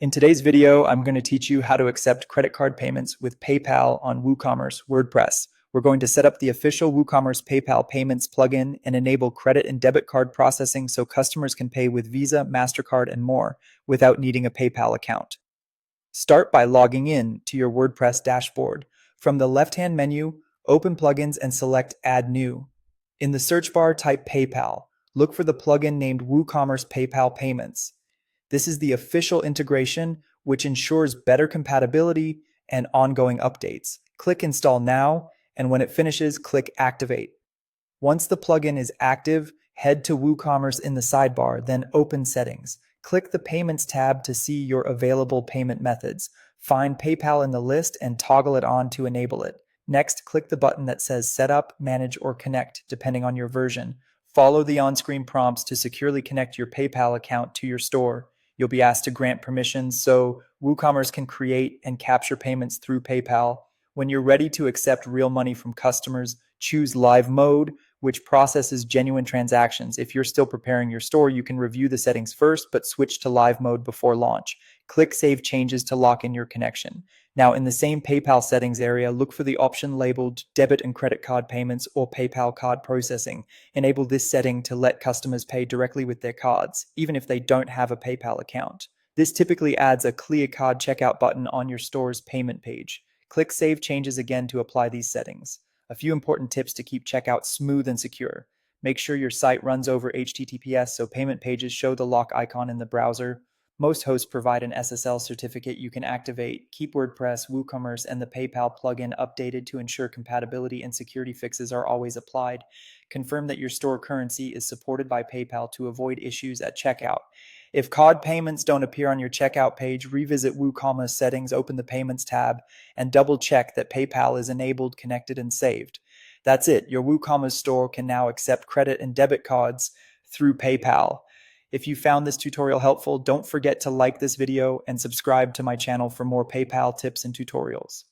In today's video, I'm going to teach you how to accept credit card payments with PayPal on WooCommerce WordPress. We're going to set up the official WooCommerce PayPal payments plugin and enable credit and debit card processing so customers can pay with Visa, MasterCard, and more without needing a PayPal account. Start by logging in to your WordPress dashboard. From the left-hand menu, open Plugins and select Add New. In the search bar, type PayPal. Look for the plugin named WooCommerce PayPal Payments. This is the official integration, which ensures better compatibility and ongoing updates. Click Install Now, and when it finishes, click Activate. Once the plugin is active, head to WooCommerce in the sidebar, then open Settings. Click the Payments tab to see your available payment methods. Find PayPal in the list and toggle it on to enable it. Next, click the button that says Set Up, Manage, or Connect, depending on your version. Follow the on-screen prompts to securely connect your PayPal account to your store. You'll be asked to grant permissions so WooCommerce can create and capture payments through PayPal. When you're ready to accept real money from customers, choose Live Mode, which processes genuine transactions. If you're still preparing your store, you can review the settings first, but switch to Live Mode before launch. Click Save Changes to lock in your connection. Now, in the same PayPal settings area, look for the option labeled Debit and Credit Card Payments or PayPal Card Processing. Enable this setting to let customers pay directly with their cards, even if they don't have a PayPal account. This typically adds a clear card checkout button on your store's payment page. Click Save Changes again to apply these settings. A few important tips to keep checkout smooth and secure. Make sure your site runs over HTTPS so payment pages show the lock icon in the browser. Most hosts provide an SSL certificate you can activate. Keep WordPress, WooCommerce, and the PayPal plugin updated to ensure compatibility and security fixes are always applied. Confirm that your store currency is supported by PayPal to avoid issues at checkout. If card payments don't appear on your checkout page, revisit WooCommerce settings, open the Payments tab, and double check that PayPal is enabled, connected, and saved. That's it. Your WooCommerce store can now accept credit and debit cards through PayPal. If you found this tutorial helpful, don't forget to like this video and subscribe to my channel for more PayPal tips and tutorials.